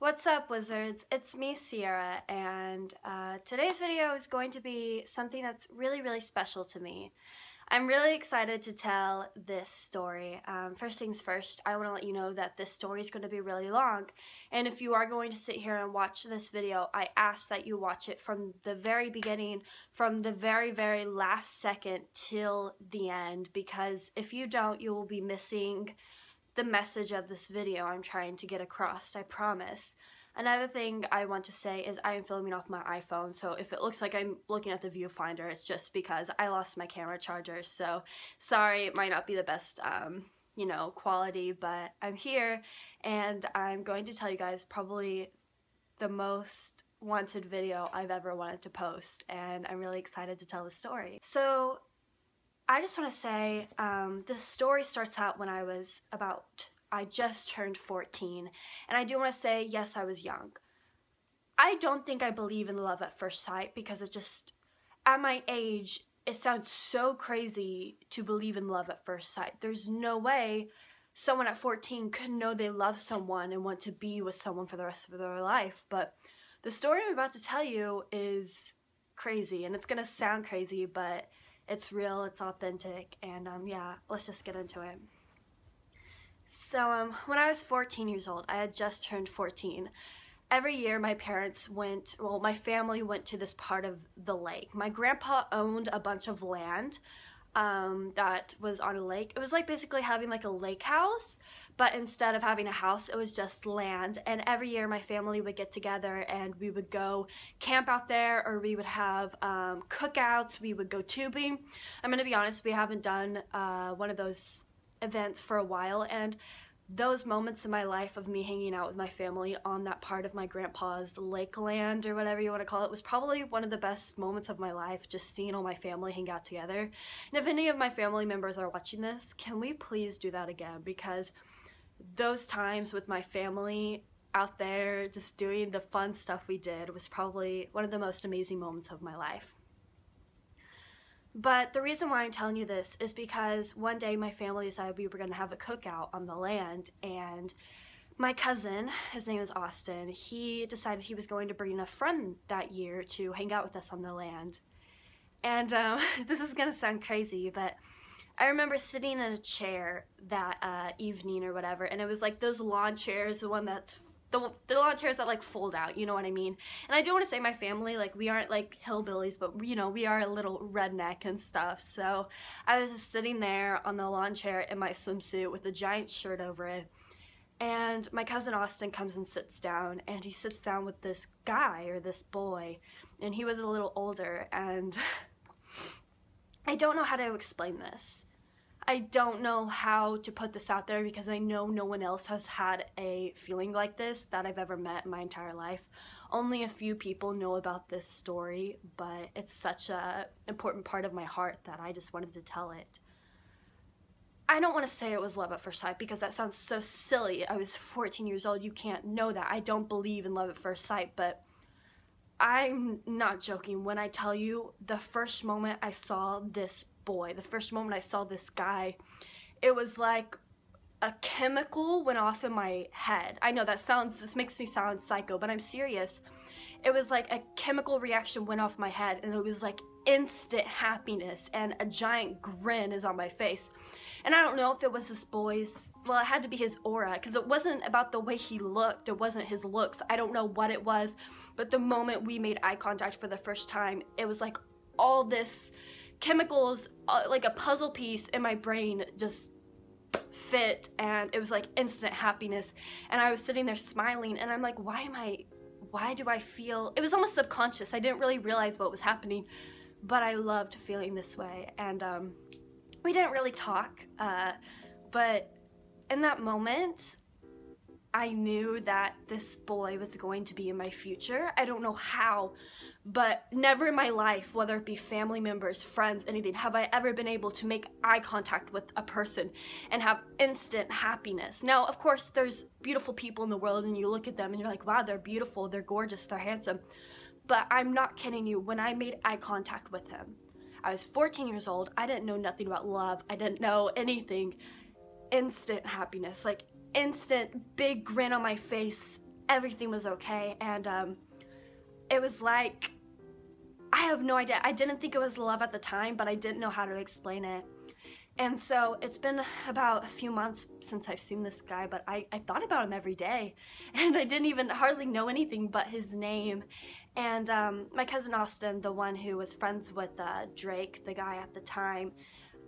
What's up, wizards? It's me, Sierra, and today's video is going to be something that's really special to me. I'm really excited to tell this story. First things first, I want to let you know that this story is going to be really long, and if you are going to sit here and watch this video, I ask that you watch it from the very beginning, from the very last second till the end, because if you don't, you will be missing the message of this video I'm trying to get across, I promise. Another thing I want to say is I am filming off my iPhone, so if it looks like I'm looking at the viewfinder, it's just because I lost my camera charger, so sorry, it might not be the best, quality, but I'm here, and I'm going to tell you guys probably the most wanted video I've ever wanted to post, and I'm really excited to tell the story. So, I just want to say, this story starts out when I just turned 14, and I do want to say, yes, I was young. I don't think I believe in love at first sight, because at my age, it sounds so crazy to believe in love at first sight. There's no way someone at 14 could know they love someone and want to be with someone for the rest of their life, but the story I'm about to tell you is crazy, and it's gonna sound crazy, but it's real, it's authentic, and yeah, let's just get into it. So when I was 14 years old, I had just turned 14. Every year my family went to this part of the lake. My grandpa owned a bunch of land that was on a lake. It was like basically having like a lake house, but instead of having a house, it was just land. And every year my family would get together and we would go camp out there, or we would have cookouts, we would go tubing. I'm gonna be honest, we haven't done one of those events for a while, and those moments in my life of me hanging out with my family on that part of my grandpa's lake land, or whatever you want to call it, was probably one of the best moments of my life, just seeing all my family hang out together. And if any of my family members are watching this, can we please do that again? Because those times with my family out there just doing the fun stuff we did was probably one of the most amazing moments of my life. But the reason why I'm telling you this is because one day my family decided we were going to have a cookout on the land, and my cousin, his name is Austin, he decided he was going to bring a friend that year to hang out with us on the land. And this is going to sound crazy, but I remember sitting in a chair that evening or whatever, and it was like those lawn chairs, the lawn chairs that like fold out, you know what I mean? And I do want to say my family, like, we aren't like hillbillies, but you know, we are a little redneck and stuff. So I was just sitting there on the lawn chair in my swimsuit with a giant shirt over it, and my cousin Austin comes and sits down, and he sits down with this guy, or this boy, and he was a little older, and I don't know how to explain this. I don't know how to put this out there, because I know no one else has had a feeling like this that I've ever met in my entire life. Only a few people know about this story, but it's such an important part of my heart that I just wanted to tell it. I don't want to say it was love at first sight, because that sounds so silly. I was 14 years old, you can't know that. I don't believe in love at first sight, but I'm not joking when I tell you the first moment I saw this boy, the first moment I saw this guy, it was like a chemical went off in my head. I know this makes me sound psycho, but I'm serious. It was like a chemical reaction went off my head, and it was like instant happiness, and a giant grin is on my face. And I don't know if it was this boy's, well, it had to be his aura, because it wasn't about the way he looked, it wasn't his looks, I don't know what it was, but the moment we made eye contact for the first time, it was like all this chemicals, like a puzzle piece in my brain just fit, and it was like instant happiness, and I was sitting there smiling, and I'm like, why do I feel, it was almost subconscious, I didn't really realize what was happening, but I loved feeling this way. And we didn't really talk, but in that moment, I knew that this boy was going to be in my future. I don't know how, but never in my life, whether it be family members, friends, anything, have I ever been able to make eye contact with a person and have instant happiness. Now, of course, there's beautiful people in the world, and you look at them and you're like, wow, they're beautiful, they're gorgeous, they're handsome. But I'm not kidding you, when I made eye contact with him, I was 14 years old, I didn't know nothing about love, I didn't know anything. Instant happiness, like instant big grin on my face, everything was okay. And it was like, I have no idea. I didn't think it was love at the time, but I didn't know how to explain it. And so it's been about a few months since I've seen this guy, but I thought about him every day, and I didn't even hardly know anything but his name. And my cousin Austin, the one who was friends with Drake, the guy at the time,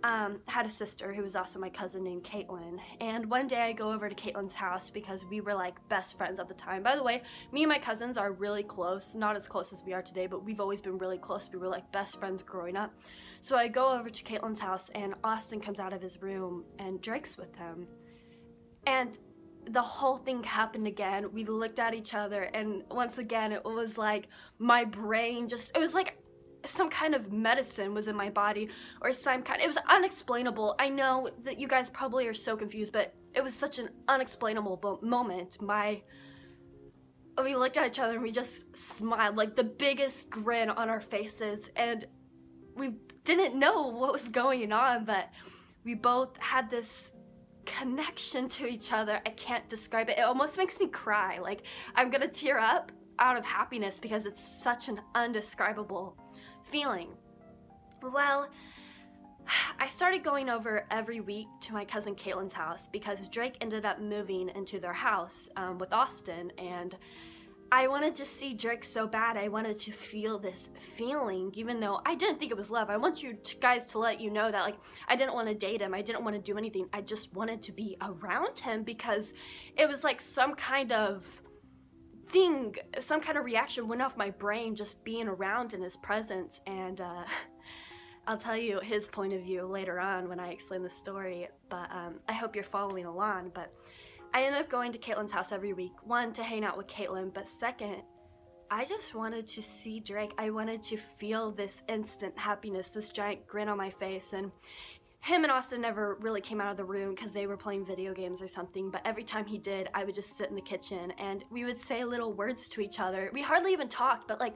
had a sister who was also my cousin named Caitlin. And one day I go over to Caitlin's house because we were like best friends at the time. By the way, me and my cousins are really close, not as close as we are today, but we've always been really close. We were like best friends growing up. So I go over to Caitlin's house and Austin comes out of his room and Drake's with him. And the whole thing happened again. We looked at each other and once again it was like my brain just, it was like some kind of medicine was in my body, or some kind, it was unexplainable. I know that you guys probably are so confused, but it was such an unexplainable moment. We looked at each other and we just smiled, like the biggest grin on our faces, and we didn't know what was going on, but we both had this connection to each other. I can't describe it. It almost makes me cry. Like I'm gonna tear up out of happiness because it's such an undescribable feeling. Well, I started going over every week to my cousin Caitlin's house because Drake ended up moving into their house with Austin, and I wanted to see Drake so bad. I wanted to feel this feeling, even though I didn't think it was love. I want you guys to let you know that, like, I didn't want to date him. I didn't want to do anything. I just wanted to be around him because it was like some kind of thing, some kind of reaction went off my brain just being around in his presence. And I'll tell you his point of view later on when I explain the story, but I hope you're following along. But I ended up going to Caitlin's house every week, one, to hang out with Caitlin, but second, I just wanted to see Drake. I wanted to feel this instant happiness, this giant grin on my face. And him and Austin never really came out of the room because they were playing video games or something, but every time he did, I would just sit in the kitchen and we would say little words to each other. We hardly even talked, but like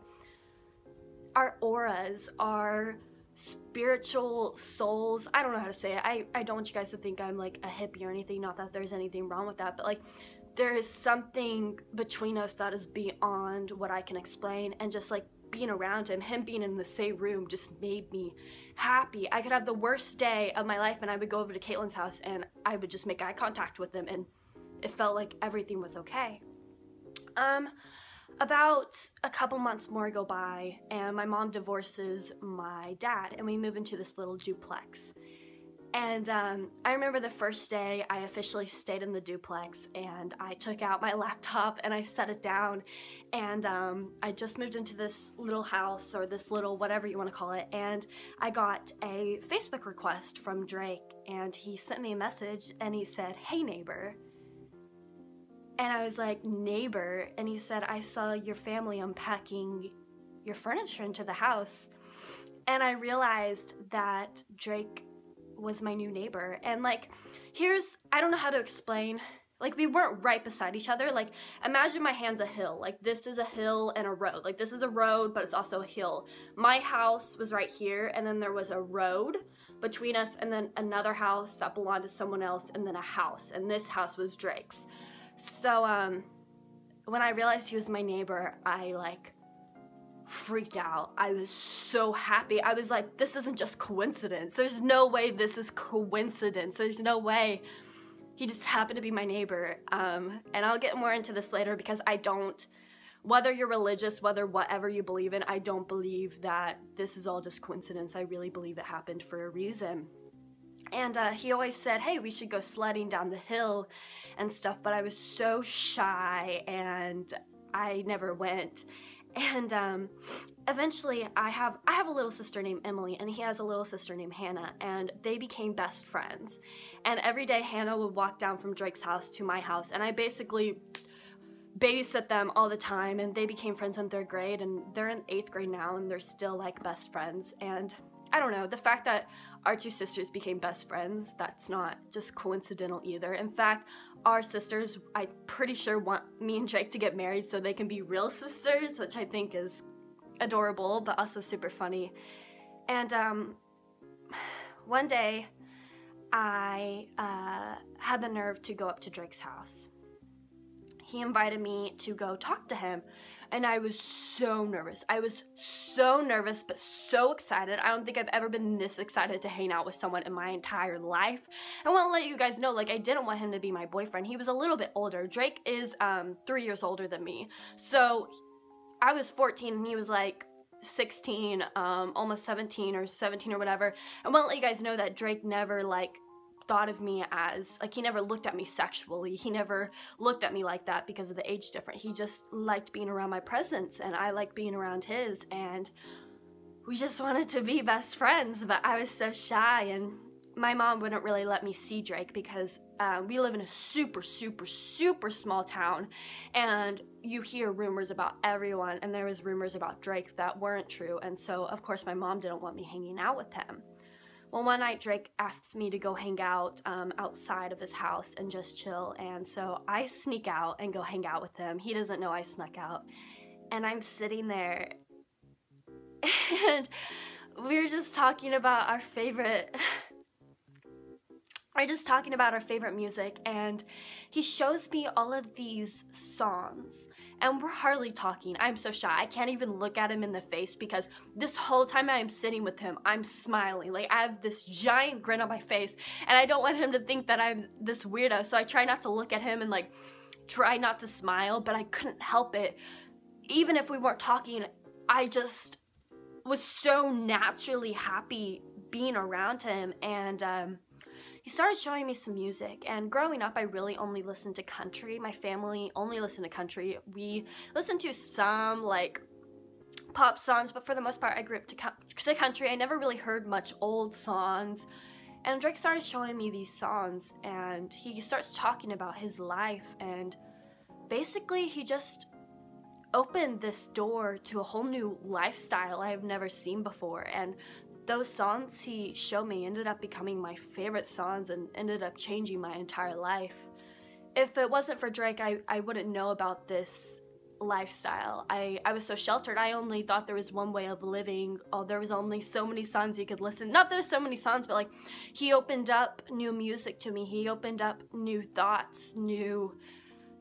our auras, our spiritual souls, I don't know how to say it. I don't want you guys to think I'm like a hippie or anything, not that there's anything wrong with that, but like there is something between us that is beyond what I can explain, and just like being around him being in the same room just made me happy. I could have the worst day of my life and I would go over to Caitlin's house and I would just make eye contact with him and it felt like everything was okay. About a couple months more go by and my mom divorces my dad and we move into this little duplex. And I remember the first day I officially stayed in the duplex and I took out my laptop and I set it down, and I just moved into this little house, or this little whatever you want to call it, and I got a Facebook request from Drake and he sent me a message and he said, "Hey neighbor." And I was like, "Neighbor?" And he said, "I saw your family unpacking your furniture into the house." And I realized that Drake was my new neighbor. And like, I don't know how to explain, like we weren't right beside each other. Like imagine my hand's a hill, like this is a hill and a road, like this is a road but it's also a hill. My house was right here and then there was a road between us and then another house that belonged to someone else and then a house, and this house was Drake's. So when I realized he was my neighbor, I like freaked out. I was so happy. I was like, this isn't just coincidence. There's no way this is coincidence. There's no way he just happened to be my neighbor. And I'll get more into this later because I don't, whether you're religious, whether whatever you believe in, I don't believe that this is all just coincidence. I really believe it happened for a reason. And he always said, hey, we should go sledding down the hill and stuff, but I was so shy and I never went. And eventually I have a little sister named Emily and he has a little sister named Hannah, and they became best friends. And every day Hannah would walk down from Drake's house to my house and I basically babysit them all the time, and they became friends in 3rd grade and they're in 8th grade now and they're still like best friends. And I don't know, the fact that our two sisters became best friends, that's not just coincidental either. In fact, our sisters, I'm pretty sure, want me and Drake to get married so they can be real sisters, which I think is adorable, but also super funny. And one day, I had the nerve to go up to Drake's house. he invited me to go talk to him, and I was so nervous. I was so nervous, but so excited. I don't think I've ever been this excited to hang out with someone in my entire life. I want to let you guys know, like, I didn't want him to be my boyfriend. He was a little bit older. Drake is 3 years older than me. So I was 14 and he was like 16, almost 17 or whatever. I want to let you guys know that Drake never, like, thought of me as, like, he never looked at me sexually. He never looked at me like that because of the age difference. He just liked being around my presence, and I liked being around his, and we just wanted to be best friends. But I was so shy, and my mom wouldn't really let me see Drake because we live in a super small town, and you hear rumors about everyone, and there was rumors about Drake that weren't true, and so of course my mom didn't want me hanging out with him. Well, one night Drake asks me to go hang out outside of his house and just chill, and so I sneak out and go hang out with him. He doesn't know I snuck out, and I'm sitting there and we're just talking about our favorite music, and he shows me all of these songs, and we're hardly talking. I'm so shy. I can't even look at him in the face because this whole time I am sitting with him, I'm smiling. Like, I have this giant grin on my face, and I don't want him to think that I'm this weirdo, so I try not to look at him and, like, try not to smile, but I couldn't help it. Even if we weren't talking, I just was so naturally happy being around him, and he started showing me some music. And growing up, I really only listened to country. My family only listened to country. We listened to some, like, pop songs, but for the most part, I grew up to country. I never really heard much old songs. And Drake started showing me these songs, and he starts talking about his life, and basically he just opened this door to a whole new lifestyle I have never seen before. And those songs he showed me ended up becoming my favorite songs and ended up changing my entire life. If it wasn't for Drake, I wouldn't know about this lifestyle. I was so sheltered. I only thought there was one way of living. Oh, there was only so many songs you could listen. Not there's so many songs, but, like, he opened up new music to me. He opened up new thoughts, new,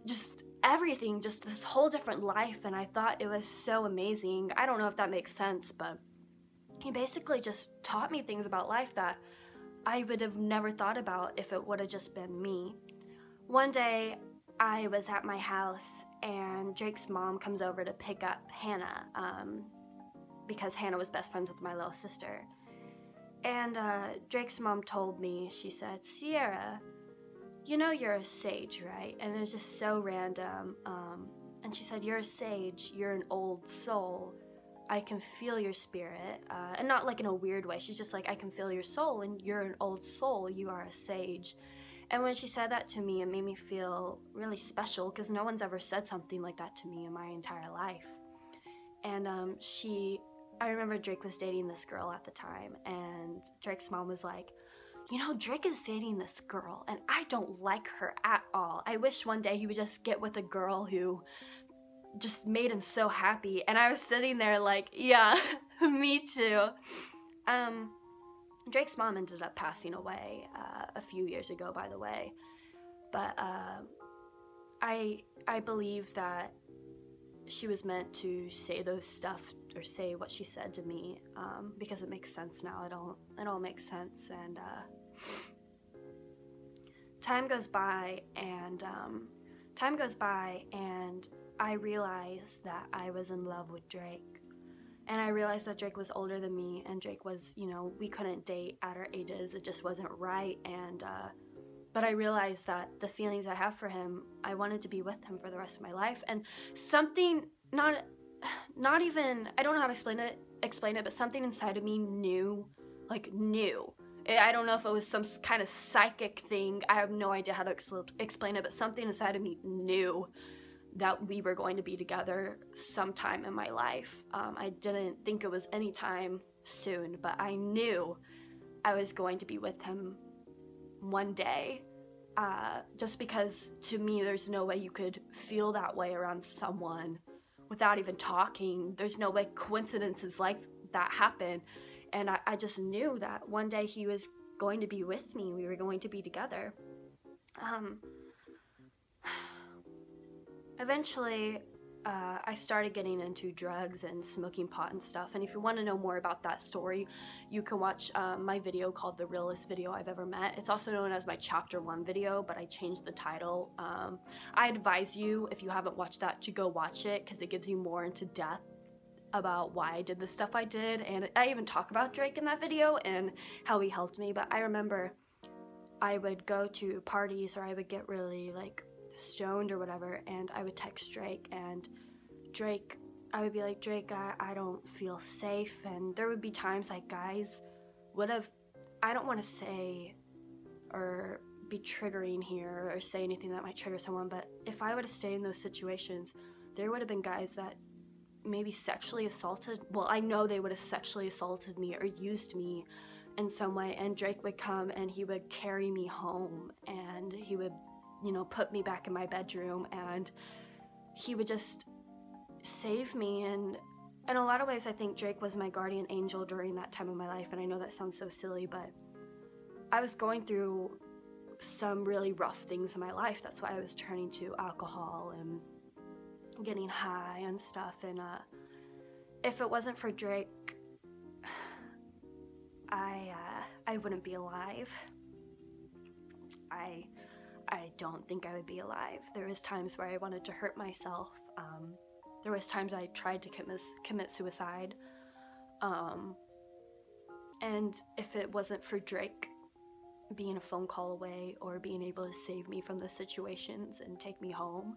just everything, just this whole different life, and I thought it was so amazing. I don't know if that makes sense, but he basically just taught me things about life that I would have never thought about if it would have just been me. One day, I was at my house, and Drake's mom comes over to pick up Hannah, because Hannah was best friends with my little sister. And Drake's mom told me, she said, "Sierra, you know you're a sage, right?" And it was just so random. And she said, "You're a sage, you're an old soul. I can feel your spirit," and not like in a weird way. She's just like, "I can feel your soul, and you're an old soul. You are a sage." And when she said that to me, it made me feel really special because no one's ever said something like that to me in my entire life. And I remember Drake was dating this girl at the time, and Drake's mom was like, "You know, Drake is dating this girl, and I don't like her at all. I wish one day he would just get with a girl who just made him so happy." And I was sitting there like, yeah, me too. Drake's mom ended up passing away a few years ago, by the way. But I believe that she was meant to say those stuff, or say what she said to me, because it makes sense now. It all makes sense. And time goes by, and I realized that I was in love with Drake. And I realized that Drake was older than me, and Drake was, you know, we couldn't date at our ages. It just wasn't right. And but I realized that the feelings I have for him, I wanted to be with him for the rest of my life. And something, not even, I don't know how to explain it, but something inside of me knew. I don't know if it was some kind of psychic thing. I have no idea how to explain it, but something inside of me knew that we were going to be together sometime in my life. I didn't think it was anytime soon, but I knew I was going to be with him one day. Just because, to me, there's no way you could feel that way around someone without even talking. There's no way coincidences like that happen. And I just knew that one day he was going to be with me. We were going to be together. Eventually, I started getting into drugs and smoking pot and stuff, and if you want to know more about that story, you can watch my video called The Realest Video I've Ever Met. It's also known as my Chapter 1 video, but I changed the title. I advise you, if you haven't watched that, to go watch it, because it gives you more into depth about why I did the stuff I did, and I even talk about Drake in that video and how he helped me. But I remember I would go to parties, or I would get really like stoned or whatever, and I would text Drake, and I would be like, Drake, I don't feel safe. And there would be times like guys would have, I don't want to say or be triggering here or say anything that might trigger someone, but if I would have stayed in those situations, there would have been guys that maybe sexually assaulted, well, I know they would have sexually assaulted me or used me in some way, and Drake would come and he would carry me home, and he would, you know, put me back in my bedroom, and he would just save me. And in a lot of ways, I think Drake was my guardian angel during that time of my life. And I know that sounds so silly, but I was going through some really rough things in my life. That's why I was turning to alcohol and getting high and stuff. And if it wasn't for Drake, I wouldn't be alive. I don't think I would be alive. There was times where I wanted to hurt myself. There was times I tried to commit suicide. And if it wasn't for Drake being a phone call away or being able to save me from the situations and take me home,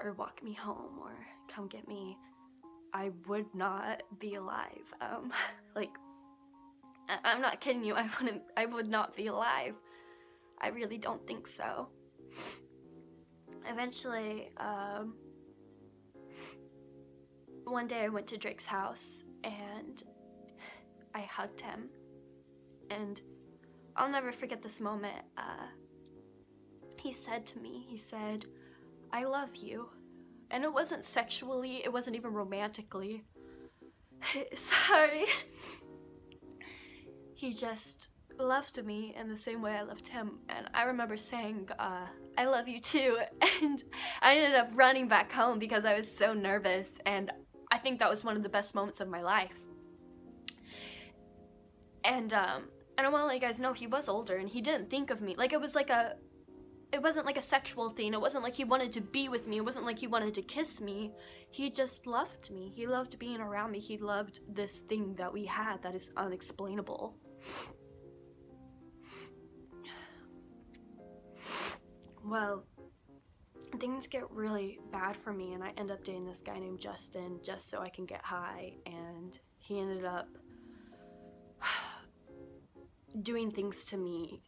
or walk me home or come get me, I would not be alive. Like, I'm not kidding you, I would not be alive. I really don't think so. Eventually, one day I went to Drake's house and I hugged him, and I'll never forget this moment. He said to me, he said, I love you. And it wasn't sexually, it wasn't even romantically. Sorry. He just loved me in the same way I loved him. And I remember saying, I love you too. And I ended up running back home because I was so nervous. And I think that was one of the best moments of my life. And I want to let you guys know, he was older and he didn't think of me. Like, it wasn't like a sexual thing. It wasn't like he wanted to be with me. It wasn't like he wanted to kiss me. He just loved me. He loved being around me. He loved this thing that we had that is unexplainable. Well, things get really bad for me, and I end up dating this guy named Justin just so I can get high, and he ended up doing things to me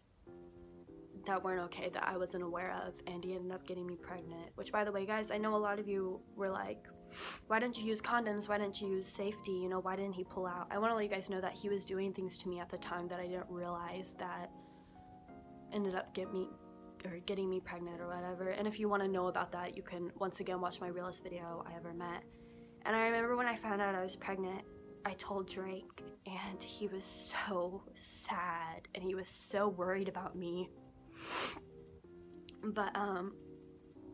that weren't okay, that I wasn't aware of, and he ended up getting me pregnant. Which, by the way, guys, I know a lot of you were like, why didn't you use condoms? Why didn't you use safety? You know, why didn't he pull out? I want to let you guys know that he was doing things to me at the time that I didn't realize that ended up getting me pregnant or whatever. And if you want to know about that, you can once again watch my realest video I ever met. And I remember when I found out I was pregnant, I told Drake, and he was so sad and he was so worried about me. But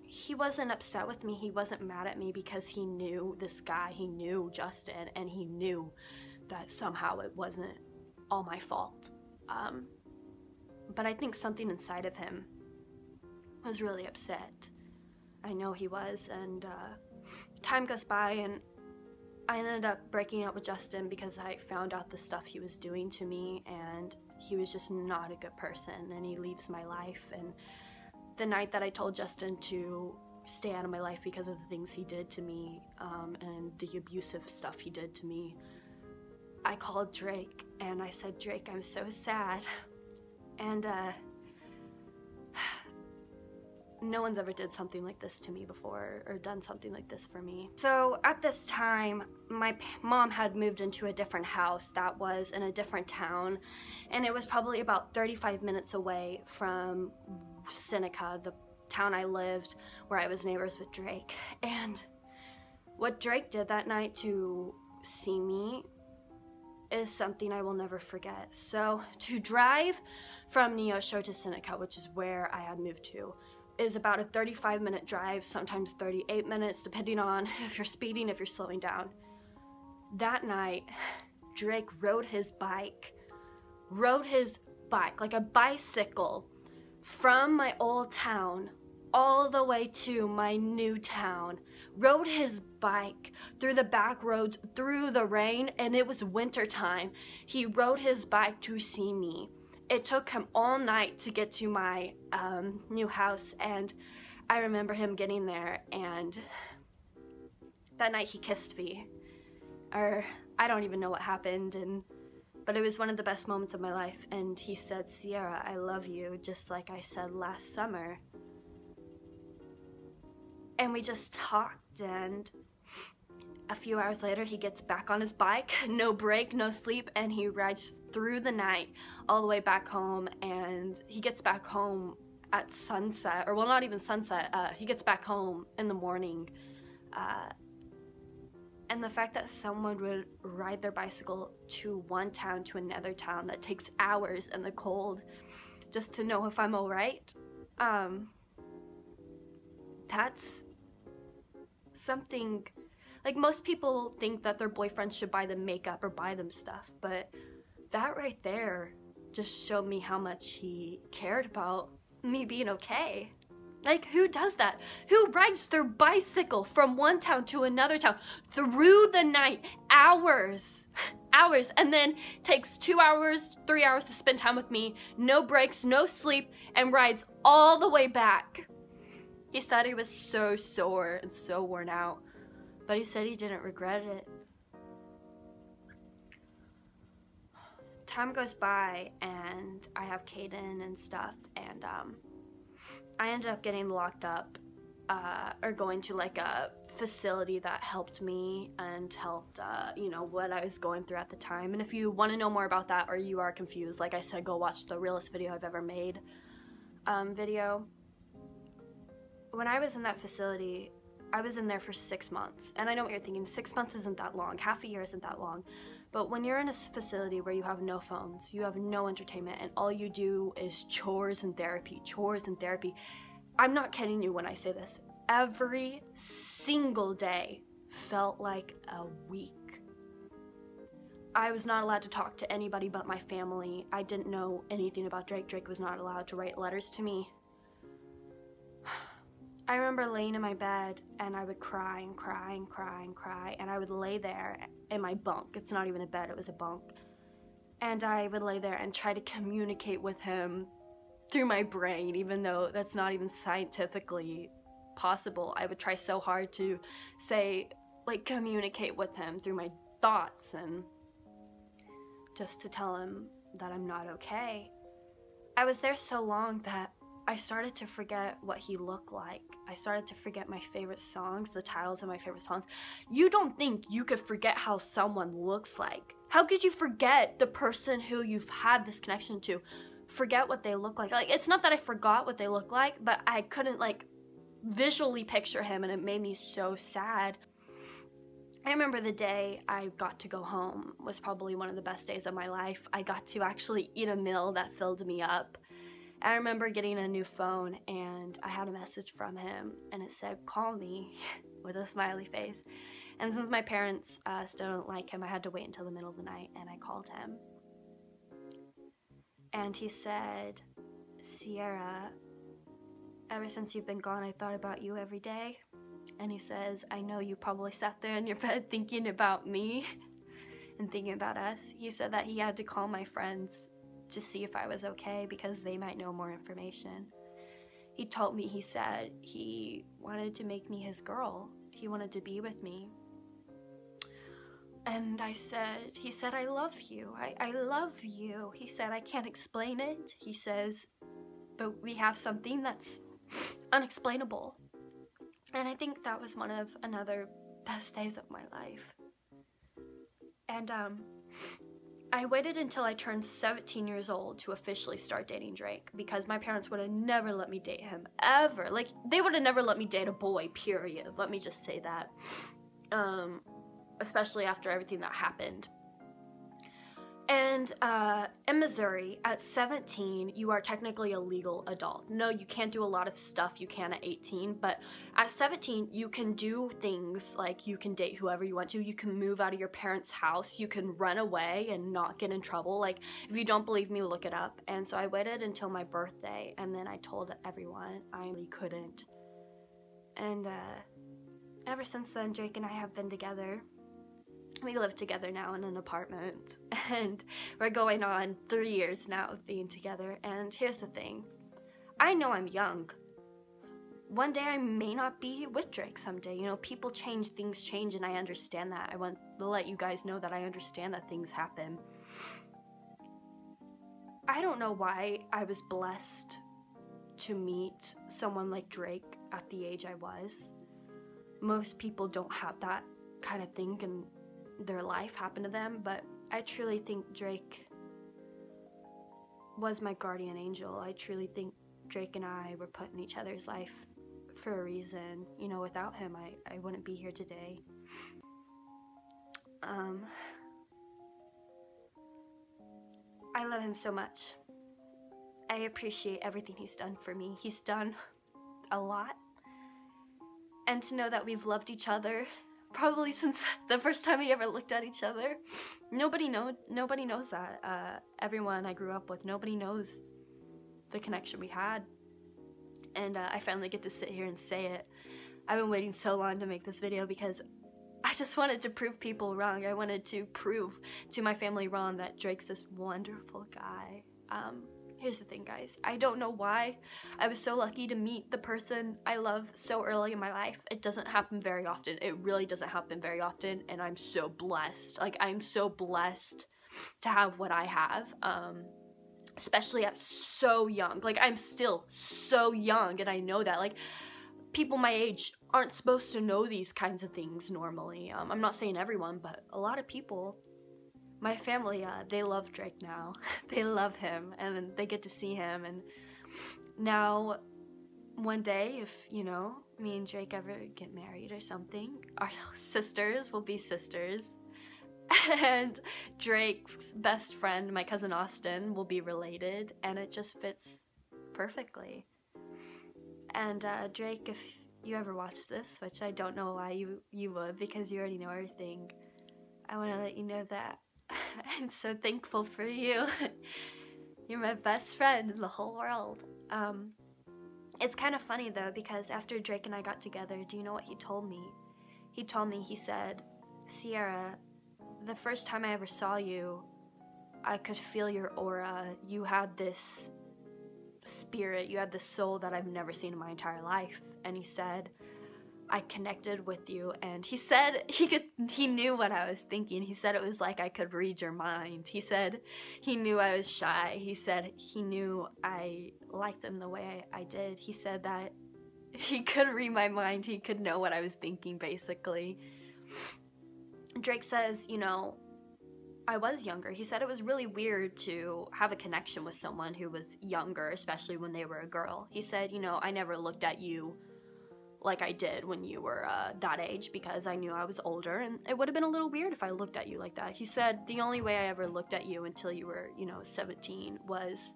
he wasn't upset with me. He wasn't mad at me because he knew this guy, he knew Justin, and he knew that somehow it wasn't all my fault. But I think something inside of him was really upset. I know he was, and time goes by, and I ended up breaking up with Justin because I found out the stuff he was doing to me, and he was just not a good person, and he leaves my life. And the night that I told Justin to stay out of my life because of the things he did to me, and the abusive stuff he did to me, I called Drake and I said, Drake, I'm so sad. And no one's ever did something like this to me before, or done something like this for me. So at this time, my mom had moved into a different house that was in a different town, and it was probably about 35 minutes away from Seneca, the town I lived, where I was neighbors with Drake. And what Drake did that night to see me is something I will never forget. So to drive from Neosho to Seneca, which is where I had moved to, is about a 35-minute drive, sometimes 38 minutes, depending on if you're speeding, if you're slowing down. That night, Drake rode his bike like a bicycle from my old town all the way to my new town, rode his bike through the back roads, through the rain, and it was winter time. He rode his bike to see me. It took him all night to get to my new house, and I remember him getting there, and that night he kissed me. Or I don't even know what happened, but it was one of the best moments of my life, and he said, "Sierra, I love you," just like I said last summer. And we just talked, and a few hours later, he gets back on his bike, no break, no sleep, and he rides through the night all the way back home, and he gets back home at sunset, or well, not even sunset, he gets back home in the morning, and the fact that someone would ride their bicycle to one town to another town that takes hours in the cold just to know if I'm all right, that's something. Like, most people think that their boyfriends should buy them makeup or buy them stuff, but that right there just showed me how much he cared about me being okay. Like, who does that? Who rides their bicycle from one town to another town through the night, hours, and then takes 2 hours, 3 hours to spend time with me, no breaks, no sleep, and rides all the way back? He said he was so sore and so worn out, but he said he didn't regret it. Time goes by, and I have Kaden and stuff, and I ended up getting locked up, or going to like a facility that helped me and helped, you know, what I was going through at the time. And if you want to know more about that, or you are confused, like I said, go watch the realest video I've ever made video. When I was in that facility, I was in there for 6 months, and I know what you're thinking, 6 months isn't that long, half a year isn't that long, but when you're in a facility where you have no phones, you have no entertainment, and all you do is chores and therapy, I'm not kidding you when I say this, every single day felt like a week. I was not allowed to talk to anybody but my family. I didn't know anything about Drake. Drake was not allowed to write letters to me. I remember laying in my bed, and I would cry and cry and cry and cry, and I would lay there in my bunk. It's not even a bed, it was a bunk. And I would lay there and try to communicate with him through my brain, even though that's not even scientifically possible. I would try so hard to say, like, communicate with him through my thoughts, and just to tell him that I'm not okay. I was there so long that I started to forget what he looked like. I started to forget my favorite songs, the titles of my favorite songs. You don't think you could forget how someone looks like. How could you forget the person who you've had this connection to? Forget what they look like. Like, it's not that I forgot what they look like, but I couldn't, like, visually picture him, and it made me so sad. I remember the day I got to go home was probably one of the best days of my life. I got to actually eat a meal that filled me up. I remember getting a new phone, and I had a message from him, and it said, "Call me," with a smiley face. And since my parents still don't like him, I had to wait until the middle of the night, and I called him. And he said, "Sierra, ever since you've been gone, I thought about you every day." And he says, "I know you probably sat there in your bed thinking about me and thinking about us." He said that he had to call my friends to see if I was okay because they might know more information. He told me, he said he wanted to make me his girl. He wanted to be with me. And he said, "I love you. I love you." He said, "I can't explain it." He says, "But we have something that's unexplainable." And I think that was one of another best days of my life. And I waited until I turned 17 years old to officially start dating Drake, because my parents would have never let me date him, ever. Like, they would have never let me date a boy, period. Let me just say that. Especially after everything that happened. And in Missouri, at 17, you are technically a legal adult. No, you can't do a lot of stuff you can at 18, but at 17, you can do things like you can date whoever you want to, you can move out of your parents' house, you can run away and not get in trouble. Like, if you don't believe me, look it up. And so I waited until my birthday, and then I told everyone I really couldn't. And ever since then, Drake and I have been together. We live together now in an apartment, and we're going on 3 years now of being together. And here's the thing, I know I'm young. One day I may not be with Drake someday. You know, people change, things change, and I understand that. I want to let you guys know that I understand that things happen. I don't know why I was blessed to meet someone like Drake at the age I was. Most people don't have that kind of thing in their life happen to them, but I truly think Drake was my guardian angel. I truly think Drake and I were put in each other's life for a reason. You know, without him, I wouldn't be here today. I love him so much. I appreciate everything he's done for me. He's done a lot. And to know that we've loved each other probably since the first time we ever looked at each other. Nobody knows that. Everyone I grew up with, nobody knows the connection we had. And I finally get to sit here and say it. I've been waiting so long to make this video because I just wanted to prove people wrong. I wanted to prove to my family wrong that Drake's this wonderful guy. Here's the thing, guys. I don't know why I was so lucky to meet the person I love so early in my life. It doesn't happen very often. It really doesn't happen very often, and I'm so blessed. Like, I'm so blessed to have what I have, especially at so young. Like, I'm still so young, and I know that. Like, people my age aren't supposed to know these kinds of things normally. I'm not saying everyone, but a lot of people. My family, they love Drake now. They love him, and they get to see him. And now, one day, if, you know, me and Drake ever get married or something, our sisters will be sisters. And Drake's best friend, my cousin Austin, will be related, and it just fits perfectly. And Drake, if you ever watch this, which I don't know why you would, because you already know everything, I want to let you know that I'm so thankful for you. You're my best friend in the whole world. It's kind of funny though, because after Drake and I got together, do you know what he told me? He said, Sierra, the first time I ever saw you, I could feel your aura. You had this spirit, you had this soul that I've never seen in my entire life. And he said, I connected with you, and he said he knew what I was thinking. He said it was like I could read your mind. He said he knew I was shy. He said he knew I liked him the way I did. He said that he could read my mind. He could know what I was thinking, basically. Drake says, you know, I was younger. He said it was really weird to have a connection with someone who was younger, especially when they were a girl. He said, you know, I never looked at you like I did when you were that age, because I knew I was older, and it would have been a little weird if I looked at you like that. He said the only way I ever looked at you until you were, you know, 17 was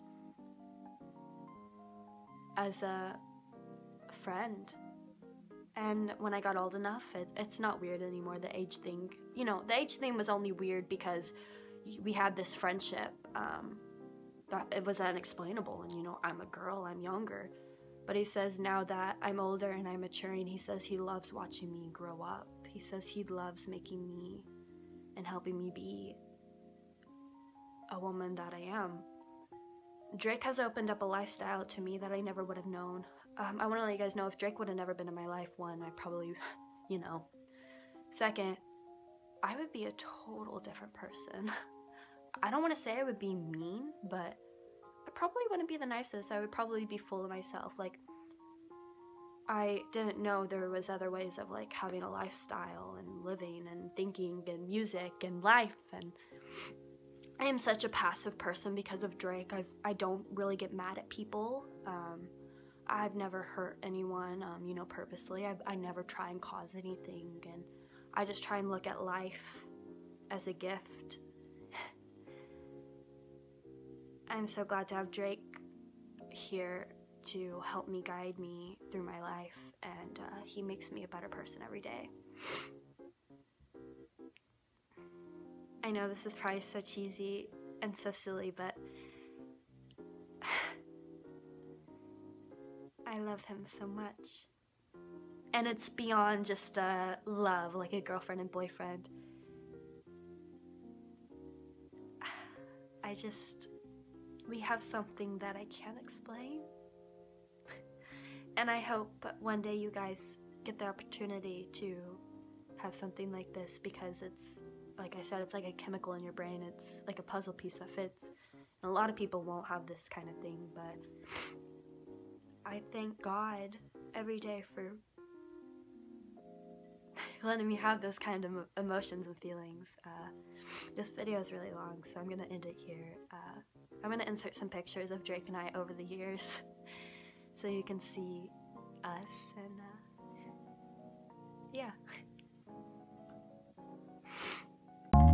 as a friend. And when I got old enough, it's not weird anymore, the age thing. You know, the age thing was only weird because we had this friendship that it was unexplainable, and, you know, I'm a girl, I'm younger. But he says now that I'm older and I'm maturing, he says he loves watching me grow up. He says he loves making me and helping me be a woman that I am. Drake has opened up a lifestyle to me that I never would have known. I want to let you guys know, if Drake would have never been in my life, one, I probably, you know. Second, I would be a total different person. I don't want to say I would be mean, but I probably wouldn't be the nicest. I would probably be full of myself. Like, I didn't know there was other ways of, like, having a lifestyle and living and thinking and music and life. And I am such a passive person because of Drake. I don't really get mad at people. I've never hurt anyone, you know, purposely. I never try and cause anything, and I just try and look at life as a gift. I'm so glad to have Drake here to help me, guide me through my life, and he makes me a better person every day. I know this is probably so cheesy and so silly, but I love him so much. And it's beyond just love, like a girlfriend and boyfriend. We have something that I can't explain. And I hope one day you guys get the opportunity to have something like this, because it's, like I said, it's like a chemical in your brain. It's like a puzzle piece that fits. And a lot of people won't have this kind of thing, but I thank God every day for letting me have those kind of emotions and feelings. This video is really long, so I'm gonna end it here. I'm gonna insert some pictures of Drake and I over the years so you can see us, and yeah.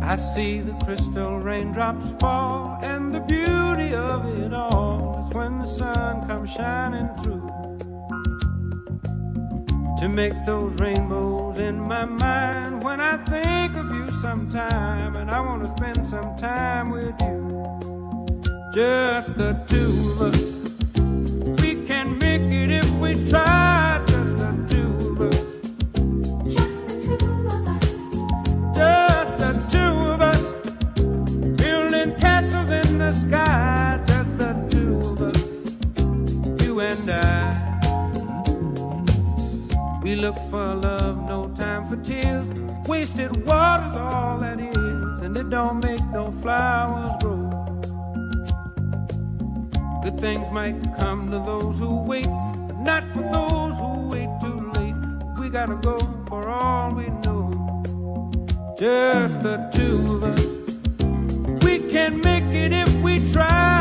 I see the crystal raindrops fall, and the beauty of it all is when the sun comes shining through to make those rainbows in my mind. When I think of you sometime, and I want to spend some time with you, just the two of us. We can make it if we try, just the two of us. Just the two of us. Just the two of us, building castles in the sky. Just the two of us, you and I. We look for love, no time for tears. Wasted water's all that is, and it don't make no flowers grow. Good things might come to those who wait, but not for those who wait too late. We gotta go for all we know. Just the two of us. We can make it if we try.